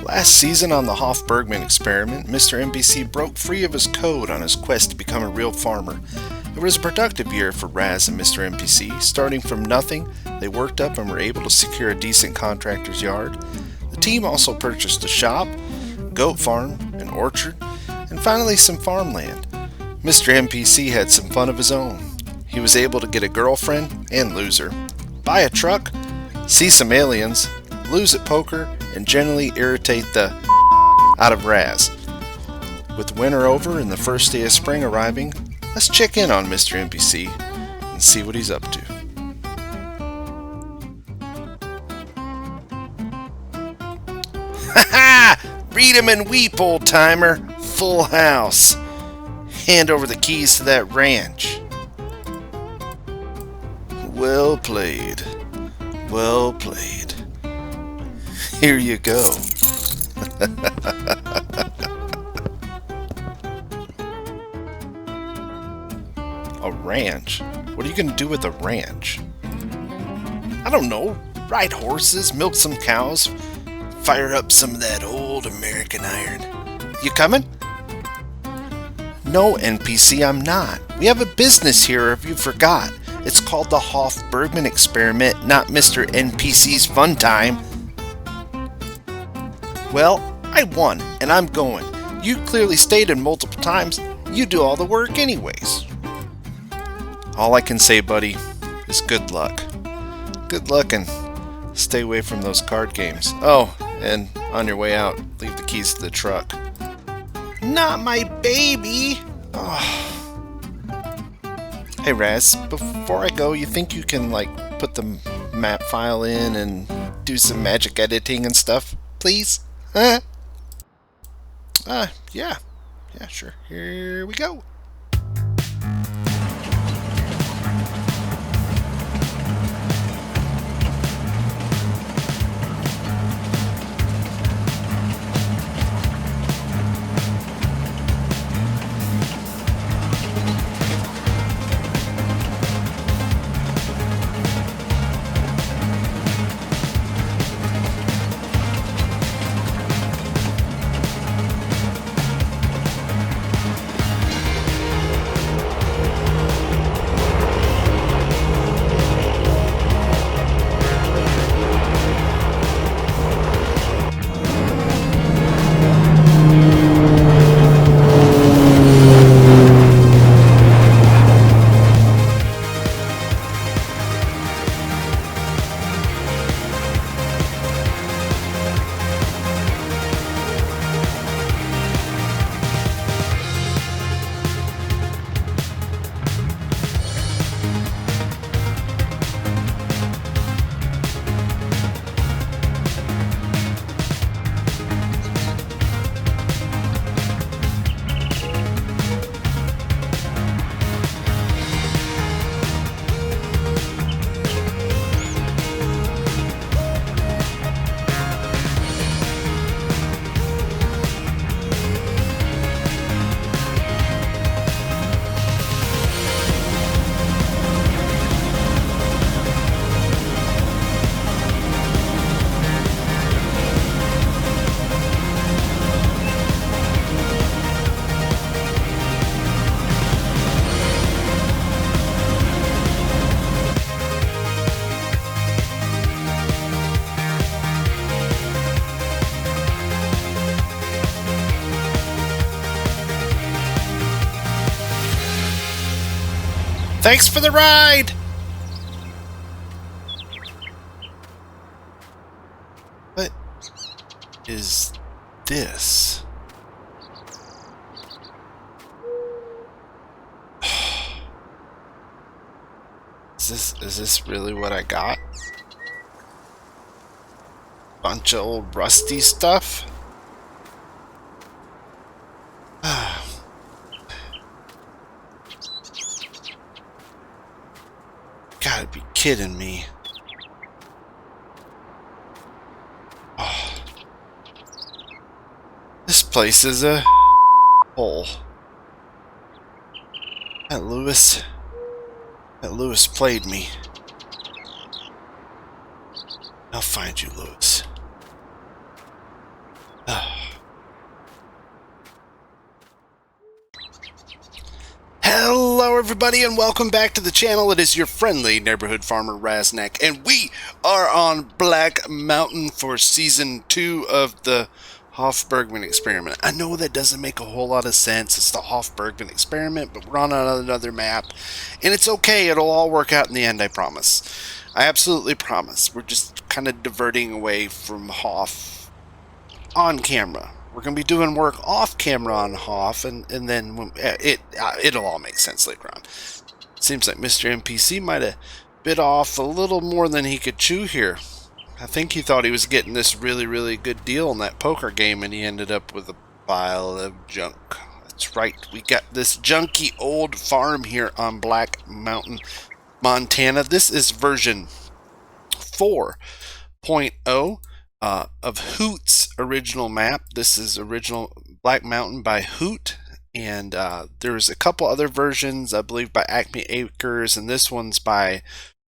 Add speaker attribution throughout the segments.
Speaker 1: Last season on the Bergmann experiment, Mr. NPC broke free of his code on his quest to become a real farmer. It was a productive year for Raz and Mr. NPC. Starting from nothing, they worked up and were able to secure a decent contractor's yard. The team also purchased a shop, a goat farm, an orchard, and finally some farmland. Mr. NPC had some fun of his own. He was able to get a girlfriend and lose her, buy a truck, see some aliens, lose at poker, and generally irritate the out of Raz. With winter over and the first day of spring arriving, let's check in on Mr. NPC and see what he's up to. Ha ha! Read 'em and weep, old timer. Full house. Hand over the keys to that ranch. Well played. Well played. Here you go. A ranch? What are you going to do with a ranch? I don't know. Ride horses, milk some cows, fire up some of that old American iron. You coming? No, NPC, I'm not. We have a business here if you forgot. It's called the Bergmann experiment, not Mr. NPC's fun time. Well, I won, and I'm going. You clearly stated multiple times you do all the work anyways. All I can say, buddy, is good luck. Good luck and stay away from those card games. Oh, and on your way out, leave the keys to the truck. Not my baby! Oh. Hey Raz, before I go, you think you can, put the map file in and do some magic editing and stuff, please? Huh? Yeah. Yeah, sure. Here we go. Thanks for the ride! What is this? Is this really what I got? Bunch of old rusty stuff? Gotta be kidding me. Oh. This place is a hole. That Lewis played me. I'll find you, Lewis. Hello everybody and welcome back to the channel. It is your friendly neighborhood farmer Raznac, and we are on Black Mountain for season 2 of the Bergmann experiment. I know that doesn't make a whole lot of sense. It's the Bergmann experiment, but we're on another map, and it's okay. It'll all work out in the end, I promise. I absolutely promise. We're just kind of diverting away from Hoff on camera. We're going to be doing work off camera on Hoff, and then when, it'll all make sense later on. Seems like Mr. NPC might have bit off a little more than he could chew here. I think he thought he was getting this really good deal in that poker game, and he ended up with a pile of junk. That's right, we got this junky old farm here on Black Mountain, Montana. This is version 4.0. Of Hoot's original map. This is original Black Mountain by Hoot, and there's a couple other versions, I believe, by Acme Acres, and this one's by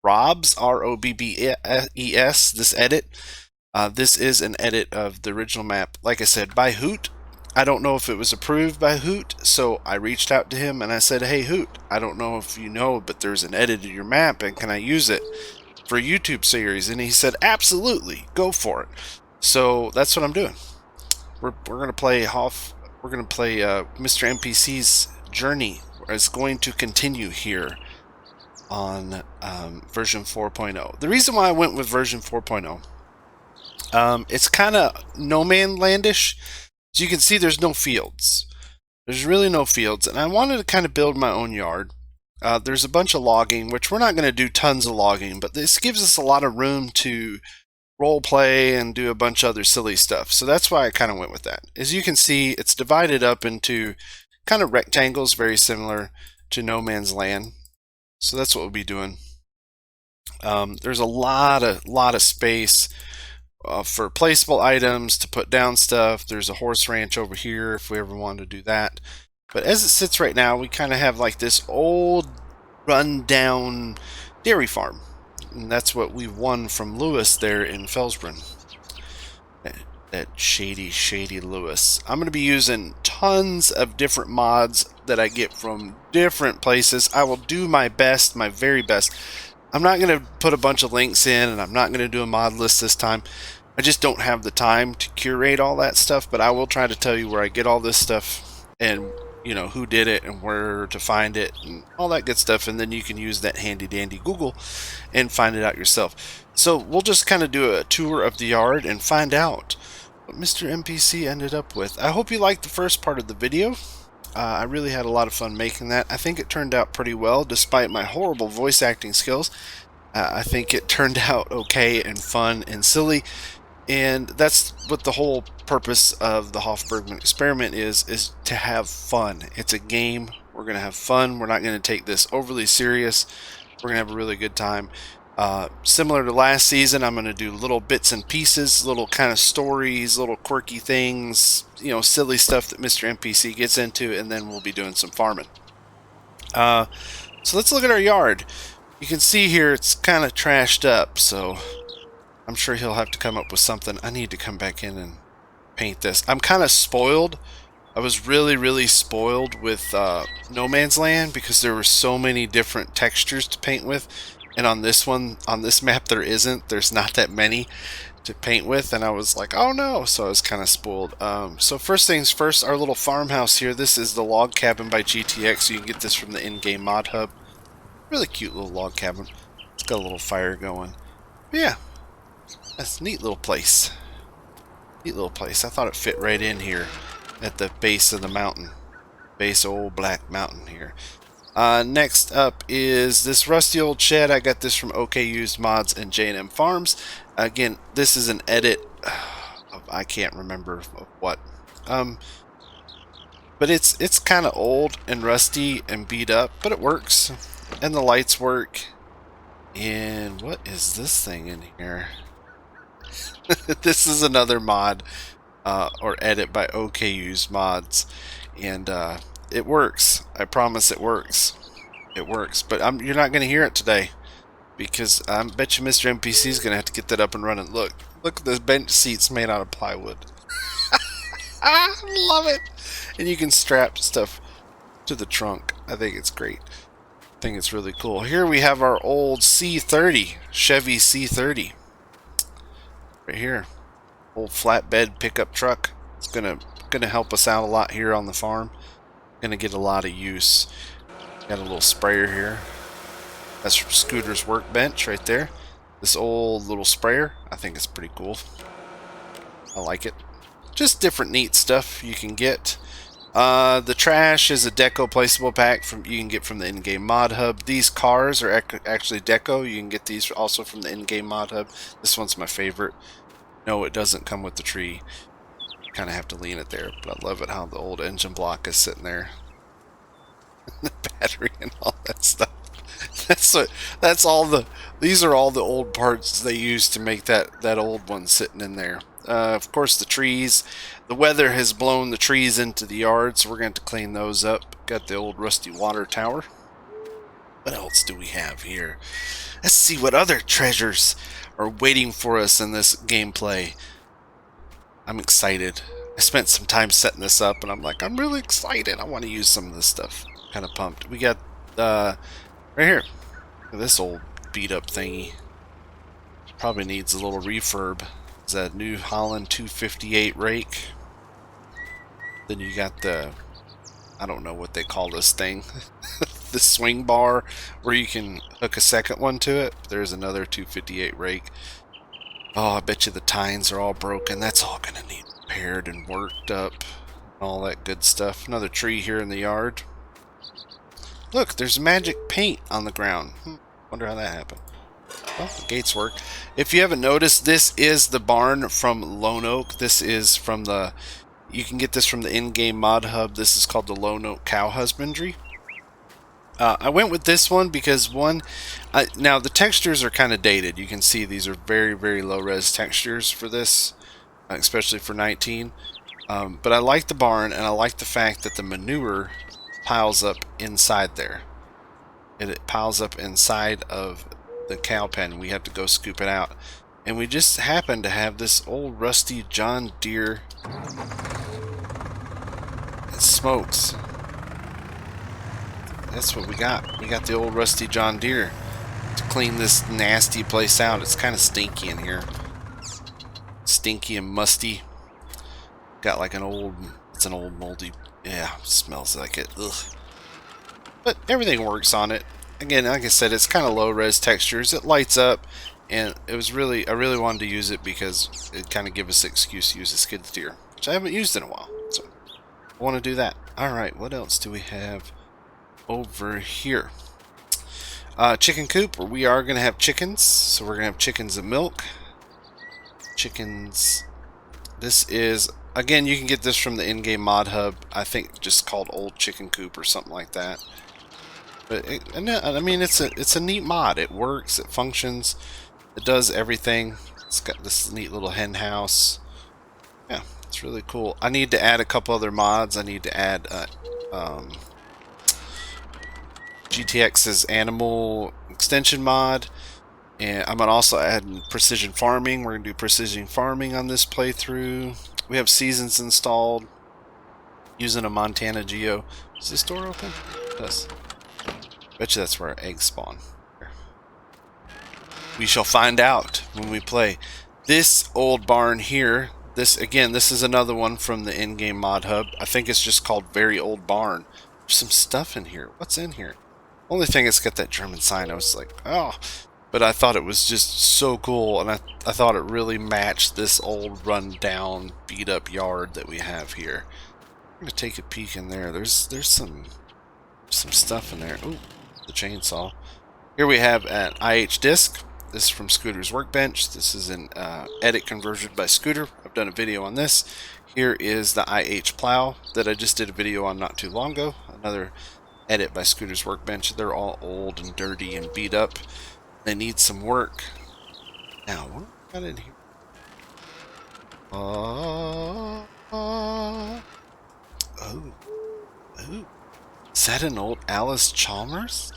Speaker 1: Robb's, R-O-B-B-E-S, this edit. This is an edit of the original map, like I said, by Hoot. I don't know if it was approved by Hoot, so I reached out to him and I said, hey Hoot, I don't know if you know, but there's an edit of your map, and can I use it for a YouTube series? And he said, absolutely, go for it. So that's what I'm doing. We're gonna play Hoff. We're gonna play Mr. NPC's journey is going to continue here on version 4.0. The reason why I went with version 4.0, it's kind of no man landish. As you can see, there's no fields. There's really no fields, and I wanted to kind of build my own yard. There's a bunch of logging, which we're not going to do tons of logging, but this gives us a lot of room to role play and do a bunch of other silly stuff. So that's why I kind of went with that. As you can see, it's divided up into kind of rectangles, very similar to No Man's Land. So that's what we'll be doing. There's a lot of space for placeable items to put down stuff. There's a horse ranch over here if we ever wanted to do that. But as it sits right now, we kind of have like this old run-down dairy farm. And that's what we won from Lewis there in Felsbrunn. That shady Lewis. I'm going to be using tons of different mods that I get from different places. I will do my best, my very best. I'm not going to put a bunch of links in, and I'm not going to do a mod list this time. I just don't have the time to curate all that stuff, but I will try to tell you where I get all this stuff and who did it and where to find it and all that good stuff, and then you can use that handy dandy Google and find it out yourself. So we'll just kind of do a tour of the yard and find out what Mr. NPC ended up with. I hope you liked the first part of the video. I really had a lot of fun making that. I think it turned out pretty well despite my horrible voice acting skills. I think it turned out okay and fun and silly. And that's what the whole purpose of the Bergmann experiment is to have fun. It's a game. We're going to have fun. We're not going to take this overly serious. We're going to have a really good time. Similar to last season, I'm going to do little bits and pieces, little kind of stories, little quirky things, silly stuff that Mr. NPC gets into, and then we'll be doing some farming. So let's look at our yard. You can see here it's kind of trashed up, so I'm sure he'll have to come up with something. I need to come back in and paint this. I'm kind of spoiled. I was really spoiled with No Man's Land because there were so many different textures to paint with. And on this one, on this map, there's not that many to paint with. And I was like, oh no. So I was kind of spoiled. So first things first, our little farmhouse here. This is the log cabin by GTX. You can get this from the in-game mod hub. Really cute little log cabin. It's got a little fire going. But yeah. That's a neat little place. Neat little place. I thought it fit right in here at the base of the mountain. Base of old Black Mountain here. Next up is this rusty old shed. I got this from OK Used Mods and J&M Farms. Again, this is an edit of, I can't remember of what. But it's kind of old and rusty and beat up, but it works. And the lights work. And what is this thing in here? This is another mod or edit by OK Used Mods, and it works. I promise it works. It works, but you're not going to hear it today because I bet you Mr. NPC is going to have to get that up and running. Look at those bench seats made out of plywood. I love it. And you can strap stuff to the trunk. I think it's great. I think it's really cool. Here we have our old C30, Chevy C30. Right here. Old flatbed pickup truck. It's gonna help us out a lot here on the farm. Gonna get a lot of use. Got a little sprayer here. That's from Scooter's workbench right there. This old little sprayer. I think it's pretty cool. I like it. Just different neat stuff you can get. The trash is a deco placeable pack you can get from the in-game mod hub. These cars are actually deco. You can get these also from the in-game mod hub. This one's my favorite. No, it doesn't come with the tree. You kind of have to lean it there, but I love it how the old engine block is sitting there. The battery and all that stuff. These are all the old parts they used to make that old one sitting in there. Of course, the trees. The weather has blown the trees into the yard, so we're going to clean those up. Got the old rusty water tower. What else do we have here? Let's see what other treasures are waiting for us in this gameplay. I'm excited. I spent some time setting this up, and I'm like, I'm really excited. I want to use some of this stuff. Kind of pumped. We got right here. Look at this old beat up thingy. Probably needs a little refurb. It's a New Holland 258 rake. Then you got the, I don't know what they call this thing. The swing bar where you can hook a second one to it. There's another 258 rake. Oh, I bet you the tines are all broken. That's all going to need repaired and worked up. All that good stuff. Another tree here in the yard. Look, there's magic paint on the ground. Wonder how that happened. Well, the gates work. If you haven't noticed, this is the barn from Lone Oak. This is from the... You can get this from the in-game mod hub. This is called the Lone Oak Cow Husbandry. I went with this one because now the textures are kind of dated. You can see these are very, very low-res textures for this, especially for 19. But I like the barn, and I like the fact that the manure piles up inside there. It piles up inside of the cow pen. We have to go scoop it out. And we just happen to have this old rusty John Deere. It smokes. That's what we got. We got the old rusty John Deere to clean this nasty place out. It's kind of stinky in here. Stinky and musty. Got like it's an old moldy, yeah, smells like it. Ugh. But everything works on it. Again, like I said, it's kind of low-res textures. It lights up, and I really wanted to use it because it kind of gives us an excuse to use a skid steer, which I haven't used in a while. So I want to do that. Alright, what else do we have over here? Chicken coop, where we are going to have chickens. So we're going to have chickens and milk. Chickens. This is, again, you can get this from the in-game mod hub. I think just called Old Chicken Coop or something like that. But I mean, it's a neat mod. It works. It functions. It does everything. It's got this neat little hen house. Yeah, it's really cool. I need to add a couple other mods. I need to add GTX's animal extension mod, and I'm gonna also add precision farming. We're gonna do precision farming on this playthrough. We have seasons installed using a Montana Geo. Is this door open? It does. Bet you that's where our eggs spawn. We shall find out when we play. This old barn here, this is another one from the in-game mod hub. I think it's just called Very Old Barn. There's some stuff in here. What's in here? Only thing it's got that German sign. I was like, oh. But I thought it was just so cool, and I thought it really matched this old run-down, beat-up yard that we have here. I'm going to take a peek in there. There's some stuff in there. Ooh. The chainsaw. Here we have an IH disc. This is from Scooter's workbench. This is an edit conversion by Scooter. I've done a video on this. Here is the IH plow that I just did a video on not too long ago. Another edit by Scooter's workbench. They're all old and dirty and beat up. They need some work. Now, what got in here? Oh. Is that an old Alice Chalmers?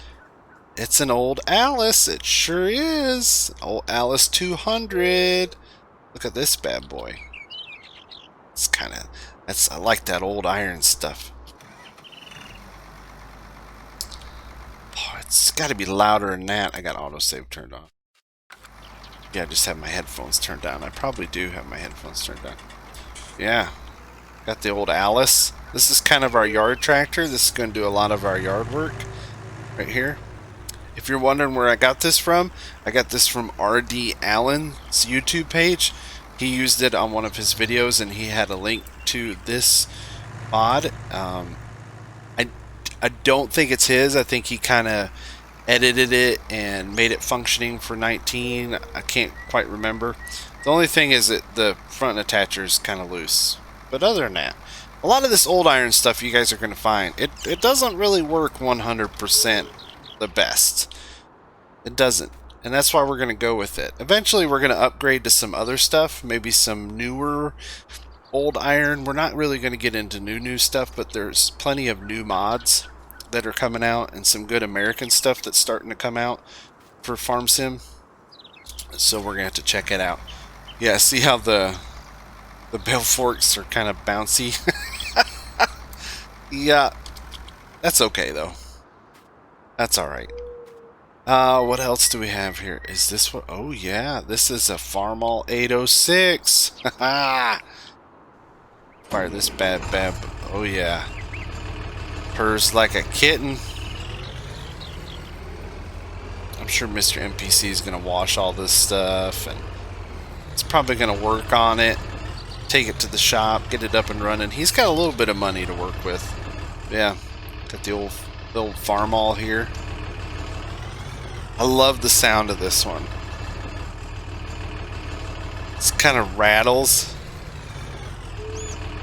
Speaker 1: It's an old Alice. It sure is. Old Alice 200. Look at this bad boy. I like that old iron stuff. It's got to be louder than that. I got autosave turned on. Yeah, I just have my headphones turned down. I probably do have my headphones turned down. Yeah. Got the old Alice. This is kind of our yard tractor. This is going to do a lot of our yard work right here. If you're wondering where I got this from, I got this from R.D. Allen's YouTube page. He used it on one of his videos, and he had a link to this mod. I don't think it's his. I think he kind of edited it and made it functioning for 19. I can't quite remember. The only thing is that the front attacher is kind of loose. But other than that, a lot of this old iron stuff you guys are going to find, it doesn't really work 100% the best. It doesn't. And that's why we're going to go with it. Eventually we're going to upgrade to some other stuff, maybe some newer old iron. We're not really going to get into new stuff, but there's plenty of new mods that are coming out and some good American stuff that's starting to come out for Farm Sim. So we're going to have to check it out. Yeah, see how the bale forks are kind of bouncy? Yeah, that's okay though. That's alright. What else do we have here? Is this what? Oh yeah, this is a Farmall 806. Fire this bad. Oh yeah. Purrs like a kitten. I'm sure Mr. NPC is going to wash all this stuff, and it's probably going to work on it, take it to the shop, get it up and running. He's got a little bit of money to work with. Yeah, got the old Farmall here. I love the sound of this one. It's kind of rattles.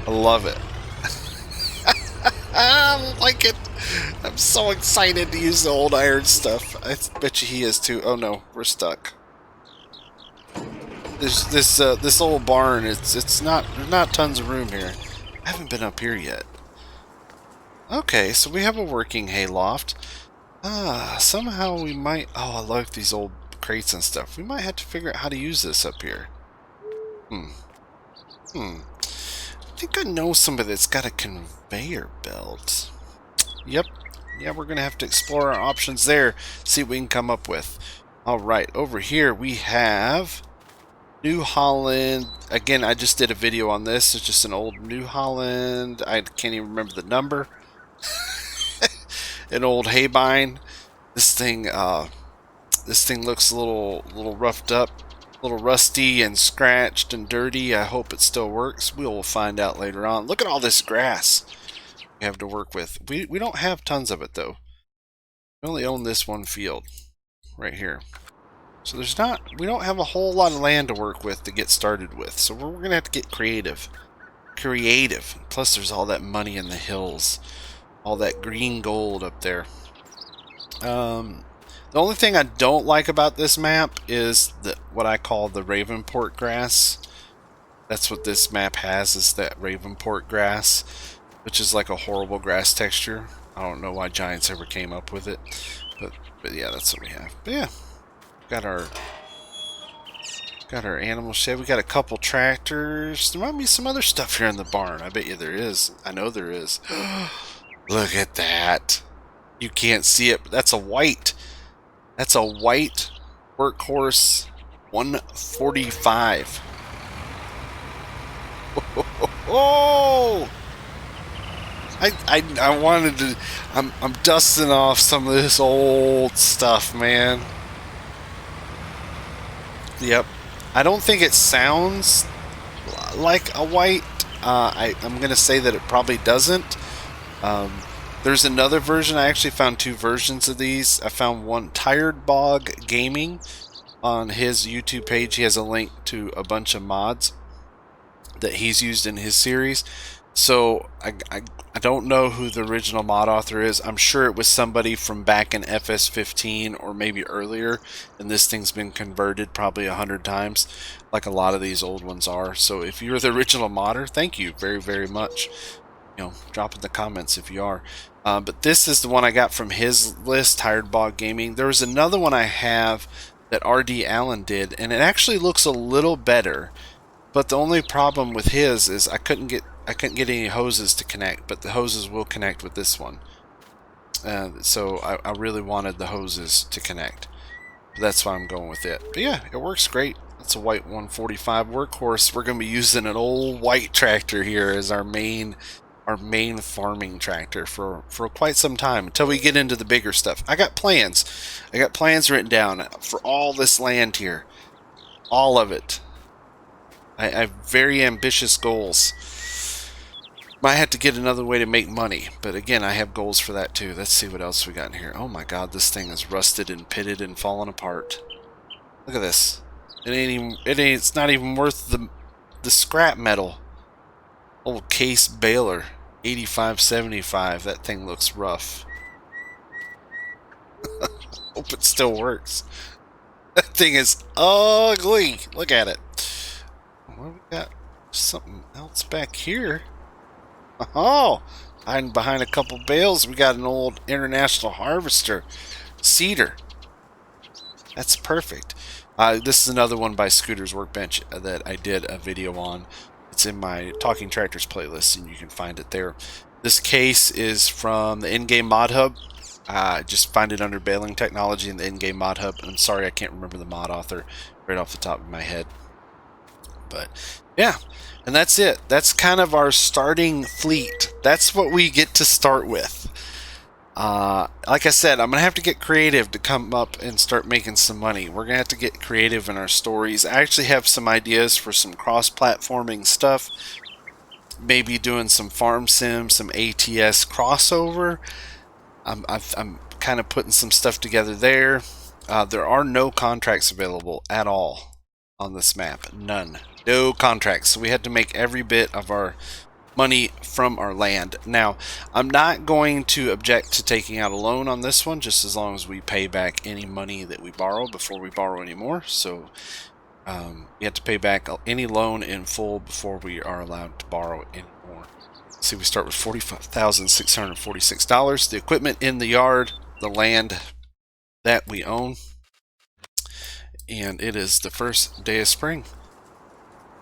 Speaker 1: I love it. I like it. I'm so excited to use the old iron stuff. I bet you he is too. Oh no, we're stuck. This old barn. There's not tons of room here. I haven't been up here yet. Okay, so we have a working hayloft. Somehow we might... Oh, I like these old crates and stuff. We might have to figure out how to use this up here. I think I know somebody that's got a conveyor belt. Yep. Yeah, we're going to have to explore our options there. See what we can come up with. Alright, over here we have... New Holland. Again, I just did a video on this. It's just an old New Holland. I can't even remember the number. An old Haybine. This thing looks a little roughed up, a little rusty and scratched and dirty. I hope it still works. We'll find out later on. Look at all this grass we have to work with. We don't have tons of it though. We only own this one field right here. So we don't have a whole lot of land to work with to get started with. So we're gonna have to get creative. Plus there's all that money in the hills. All that green gold up there. The only thing I don't like about this map is what I call the Ravenport grass. That's what this map has, is that Ravenport grass, which is like a horrible grass texture. I don't know why Giants ever came up with it, but yeah, that's what we have. But yeah, got our animal shed. We got a couple tractors. There might be some other stuff here in the barn. I bet you there is. I know there is. Look at that. You can't see it, but that's a white. That's a white Workhorse 145. Oh! I wanted to. I'm dusting off some of this old stuff, man. Yep. I don't think it sounds like a white. I'm gonna say that it probably doesn't. There's another version. I actually found two versions of these. I found one, Tired Bog Gaming, on his YouTube page. He has a link to a bunch of mods that he's used in his series. So I don't know who the original mod author is. I'm sure it was somebody from back in FS15 or maybe earlier, and this thing's been converted probably 100 times, like a lot of these old ones are. So if you're the original modder, thank you very, very much. You know, drop in the comments if you are. But this is the one I got from his list, Tired Bog Gaming. There was another one I have that R.D. Allen did, and it actually looks a little better. But the only problem with his is I couldn't get any hoses to connect, but the hoses will connect with this one. So I really wanted the hoses to connect. That's why I'm going with it. But yeah, it works great. It's a white 145 workhorse. We're going to be using an old white tractor here as our main farming tractor for quite some time until we get into the bigger stuff. I got plans. I got plans written down for all this land here. All of it. I have very ambitious goals. Might have to get another way to make money, but again, I have goals for that too. Let's see what else we got in here. Oh my god, this thing is rusted and pitted and falling apart. Look at this. It's not even worth the scrap metal. Old case baler, 8575. That thing looks rough. Hope it still works. That thing is ugly. Look at it. What do we got? Something else back here. Oh, hiding behind a couple bales, we got an old International Harvester seeder. That's perfect. This is another one by Scooter's Workbench that I did a video on. It's in my Talking Tractors playlist, and you can find it there. This case is from the in-game mod hub. Just find it under baling technology in the in-game mod hub. I'm sorry I can't remember the mod author right off the top of my head. But yeah, and that's it. That's kind of our starting fleet. That's what we get to start with. Like I said, I'm going to have to get creative to come up and start making some money. We're going to have to get creative in our stories. I actually have some ideas for some cross-platforming stuff. Maybe doing some farm sim, some ATS crossover. I'm kind of putting some stuff together there. There are no contracts available at all on this map. None. No contracts. So we had to make every bit of our money from our land. Now, I'm not going to object to taking out a loan on this one, just as long as we pay back any money that we borrow before we borrow any more. So we have to pay back any loan in full before we are allowed to borrow any more. See, we start with $45,646. The equipment in the yard, the land that we own, and it is the first day of spring.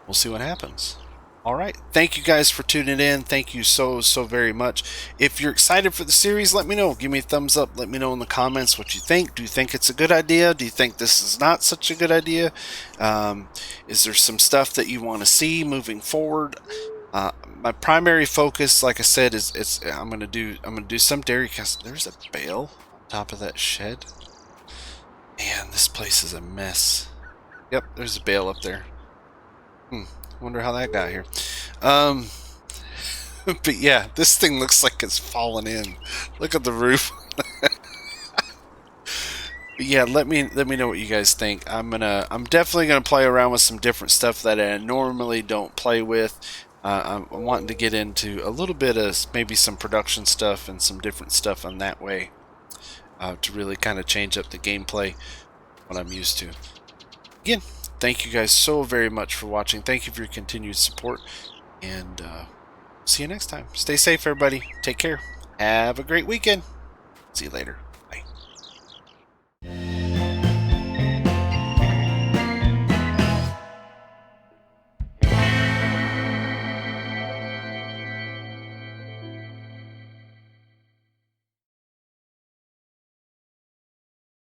Speaker 1: We'll see what happens. All right. Thank you guys for tuning in. Thank you so very much. If you're excited for the series, let me know. Give me a thumbs up. Let me know in the comments what you think. Do you think it's a good idea? Do you think this is not such a good idea? Is there some stuff that you want to see moving forward? My primary focus, like I said, is I'm gonna do some dairy. Cause there's a bale on top of that shed. Man, this place is a mess. Yep, there's a bale up there. Wonder how that got here. But yeah, this thing looks like it's fallen in. Look at the roof. But yeah, let me know what you guys think. I'm definitely gonna play around with some different stuff that I normally don't play with. I'm wanting to get into a little bit of maybe some production stuff and some different stuff on that way to really kind of change up the gameplay, what I'm used to. Again, thank you guys so very much for watching. Thank you for your continued support, and see you next time. Stay safe, everybody. Take care. Have a great weekend. See you later.